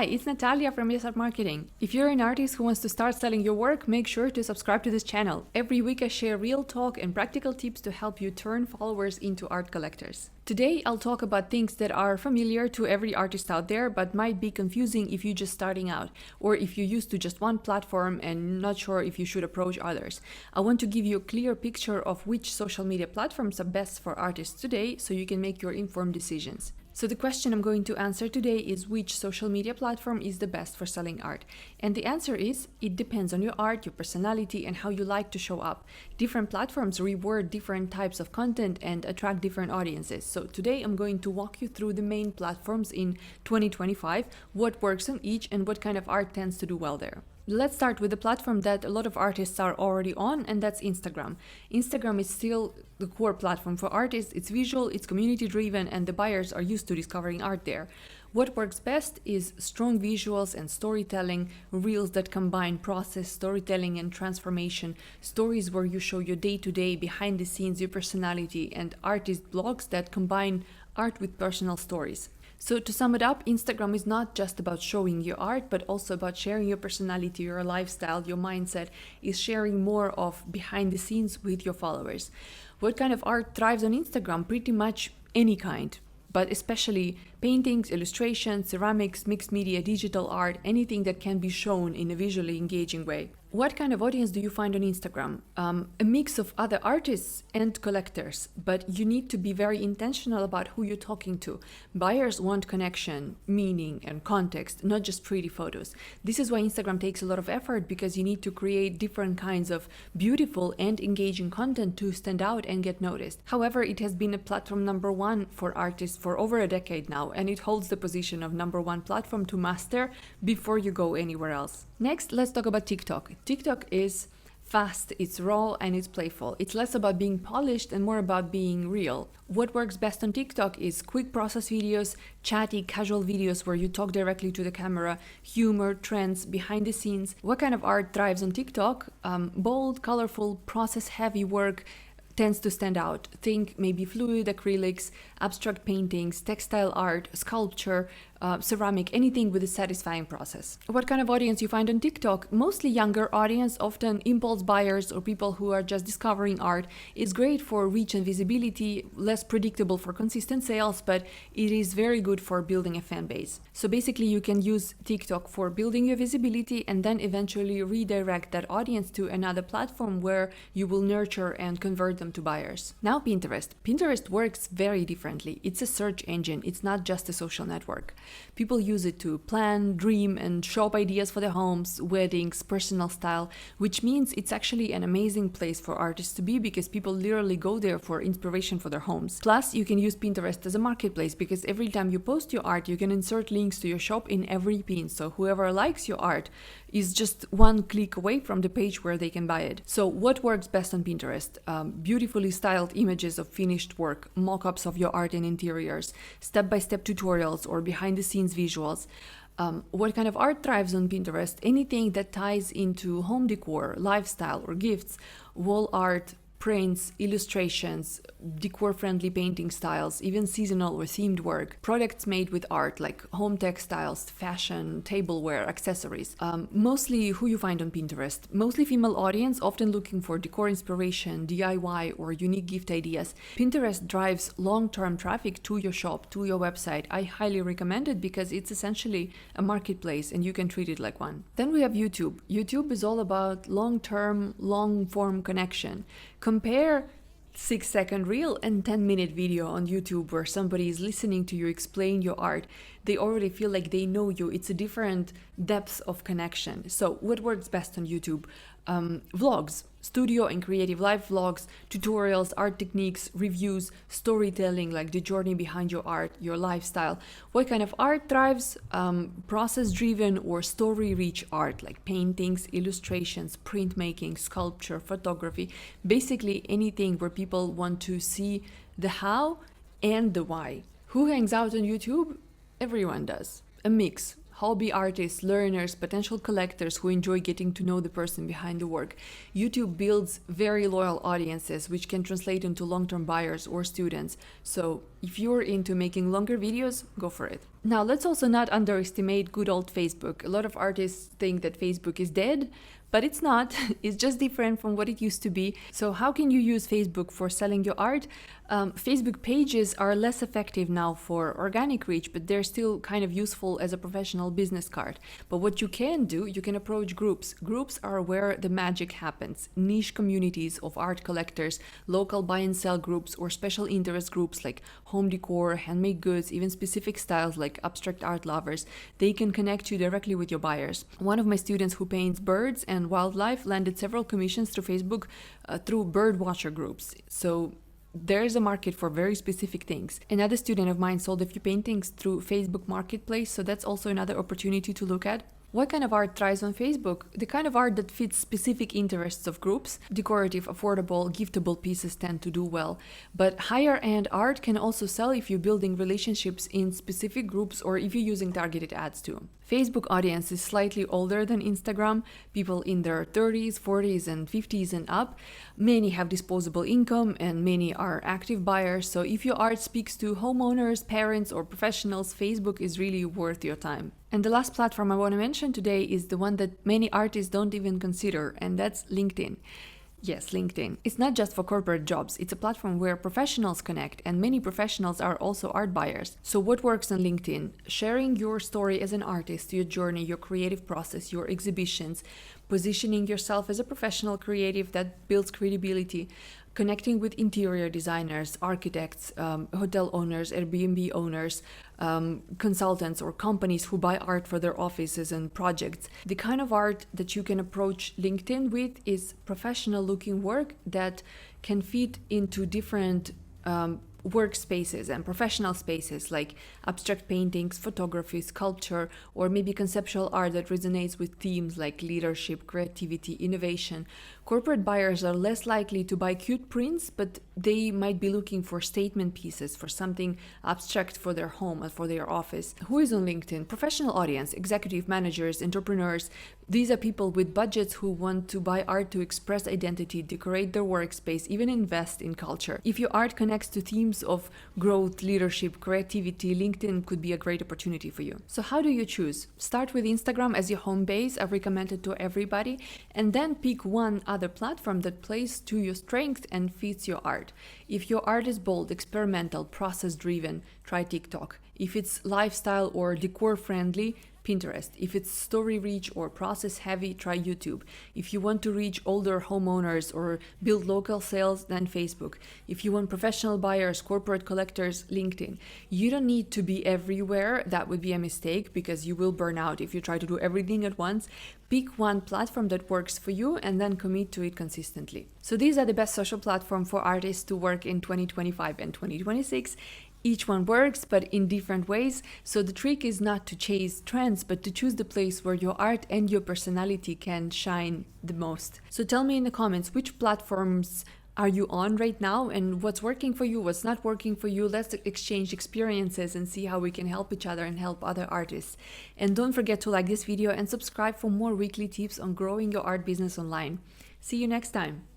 Hi, it's Natalia from ArtMarketing. If you're an artist who wants to start selling your work, make sure to subscribe to this channel. Every week I share real talk and practical tips to help you turn followers into art collectors. Today I'll talk about things that are familiar to every artist out there but might be confusing if you're just starting out or if you're used to just one platform and not sure if you should approach others. I want to give you a clear picture of which social media platforms are best for artists today so you can make your informed decisions. So the question I'm going to answer today is which social media platform is the best for selling art? And the answer is, it depends on your art, your personality, and how you like to show up. Different platforms reward different types of content and attract different audiences. So today I'm going to walk you through the main platforms in 2025, what works on each, and what kind of art tends to do well there. Let's start with the platform that a lot of artists are already on, and that's Instagram. Instagram is still the core platform for artists. It's visual, it's community driven, and the buyers are used to discovering art there. What works best is strong visuals and storytelling, reels that combine process, storytelling, and transformation, stories where you show your day-to-day, behind the scenes, your personality, and artist blogs that combine art with personal stories. So to sum it up, Instagram is not just about showing your art, but also about sharing your personality, your lifestyle, your mindset, is sharing more of behind the scenes with your followers. What kind of art thrives on Instagram? Pretty much any kind, but especially paintings, illustrations, ceramics, mixed media, digital art, anything that can be shown in a visually engaging way. What kind of audience do you find on Instagram? A mix of other artists and collectors, but you need to be very intentional about who you're talking to. Buyers want connection, meaning, and context, not just pretty photos. This is why Instagram takes a lot of effort, because you need to create different kinds of beautiful and engaging content to stand out and get noticed. However, it has been a platform number one for artists for over a decade now, and it holds the position of number one platform to master before you go anywhere else. Next, let's talk about TikTok. TikTok is fast, it's raw, and it's playful. It's less about being polished and more about being real. What works best on TikTok is quick process videos, chatty, casual videos where you talk directly to the camera, humor, trends, behind the scenes. What kind of art thrives on TikTok? Bold, colorful, process-heavy work tends to stand out. Think maybe fluid acrylics, abstract paintings, textile art, sculpture, ceramic, anything with a satisfying process. What kind of audience you find on TikTok? Mostly younger audience, often impulse buyers or people who are just discovering art. It's great for reach and visibility, less predictable for consistent sales, but it is very good for building a fan base. So basically you can use TikTok for building your visibility and then eventually redirect that audience to another platform where you will nurture and convert them to buyers. Now Pinterest. Pinterest works very differently. It's a search engine. It's not just a social network. People use it to plan, dream, and shop ideas for their homes, weddings, personal style, which means it's actually an amazing place for artists to be because people literally go there for inspiration for their homes. Plus, you can use Pinterest as a marketplace because every time you post your art, you can insert links to your shop in every pin. So whoever likes your art is just one click away from the page where they can buy it. So what works best on Pinterest? Beautifully styled images of finished work, mock-ups of your art and interiors, step-by-step tutorials or behind-the-scenes visuals. What kind of art thrives on Pinterest? Anything that ties into home decor, lifestyle, or gifts, wall art, prints, illustrations, decor-friendly painting styles, even seasonal or themed work, products made with art like home textiles, fashion, tableware, accessories. Mostly who you find on Pinterest. Mostly female audience, often looking for decor inspiration, DIY, or unique gift ideas. Pinterest drives long-term traffic to your shop, to your website. I highly recommend it because it's essentially a marketplace and you can treat it like one. Then we have YouTube. YouTube is all about long-term, long-form connection. Compare 6-second reel and 10-minute video on YouTube where somebody is listening to you explain your art. They already feel like they know you. It's a different depth of connection. So what works best on YouTube? Vlogs, studio and creative life vlogs, tutorials, art techniques, reviews, storytelling like the journey behind your art, your lifestyle. What kind of art thrives? Process-driven or story-rich art like paintings, illustrations, printmaking, sculpture, photography. Basically anything where people want to see the how and the why. Who hangs out on YouTube? Everyone does. A mix. hobby artists, learners, potential collectors who enjoy getting to know the person behind the work. YouTube builds very loyal audiences, which can translate into long-term buyers or students. So if you're into making longer videos, go for it. Now, let's also not underestimate good old Facebook. A lot of artists think that Facebook is dead, but it's not. It's just different from what it used to be. So how can you use Facebook for selling your art? Facebook pages are less effective now for organic reach, but they're still kind of useful as a professional business card. But what you can do, you can approach groups. Groups are where the magic happens. Niche communities of art collectors, local buy and sell groups, or special interest groups like home decor, handmade goods, even specific styles like abstract art lovers. They can connect you directly with your buyers. One of my students who paints birds and wildlife landed several commissions through Facebook through bird watcher groups. So there is a market for very specific things. Another student of mine sold a few paintings through Facebook Marketplace, so that's also another opportunity to look at. What kind of art thrives on Facebook? The kind of art that fits specific interests of groups. Decorative, affordable, giftable pieces tend to do well. But higher-end art can also sell if you're building relationships in specific groups or if you're using targeted ads too. Facebook audience is slightly older than Instagram, people in their 30s, 40s, and 50s and up. Many have disposable income and many are active buyers. So if your art speaks to homeowners, parents, or professionals, Facebook is really worth your time. And the last platform I want to mention today is the one that many artists don't even consider, and that's LinkedIn. Yes, LinkedIn. It's not just for corporate jobs. It's a platform where professionals connect, and many professionals are also art buyers. So what works on LinkedIn? Sharing your story as an artist, your journey, your creative process, your exhibitions, positioning yourself as a professional creative that builds credibility, connecting with interior designers, architects, hotel owners, Airbnb owners, consultants or companies who buy art for their offices and projects. The kind of art that you can approach LinkedIn with is professional looking work that can fit into different workspaces and professional spaces like abstract paintings, photography, sculpture, or maybe conceptual art that resonates with themes like leadership, creativity, innovation. Corporate buyers are less likely to buy cute prints, but they might be looking for statement pieces, for something abstract for their home and for their office. Who is on LinkedIn? Professional audience, executive managers, entrepreneurs. These are people with budgets who want to buy art to express identity, decorate their workspace, even invest in culture. If your art connects to themes of growth, leadership, creativity, LinkedIn could be a great opportunity for you. So how do you choose? Start with Instagram as your home base. I recommend it to everybody. And then pick one other platform that plays to your strength and fits your art. If your art is bold, experimental, process-driven, try TikTok. If it's lifestyle or decor-friendly, Pinterest. If it's story rich or process heavy, try YouTube. If you want to reach older homeowners or build local sales, then Facebook. If you want professional buyers, corporate collectors, LinkedIn. You don't need to be everywhere. That would be a mistake because you will burn out if you try to do everything at once. Pick one platform that works for you and then commit to it consistently. So these are the best social platforms for artists to work in 2025 and 2026. Each one works, but in different ways. So the trick is not to chase trends, but to choose the place where your art and your personality can shine the most. So tell me in the comments, which platforms are you on right now and what's working for you, what's not working for you. Let's exchange experiences and see how we can help each other and help other artists. And don't forget to like this video and subscribe for more weekly tips on growing your art business online. See you next time.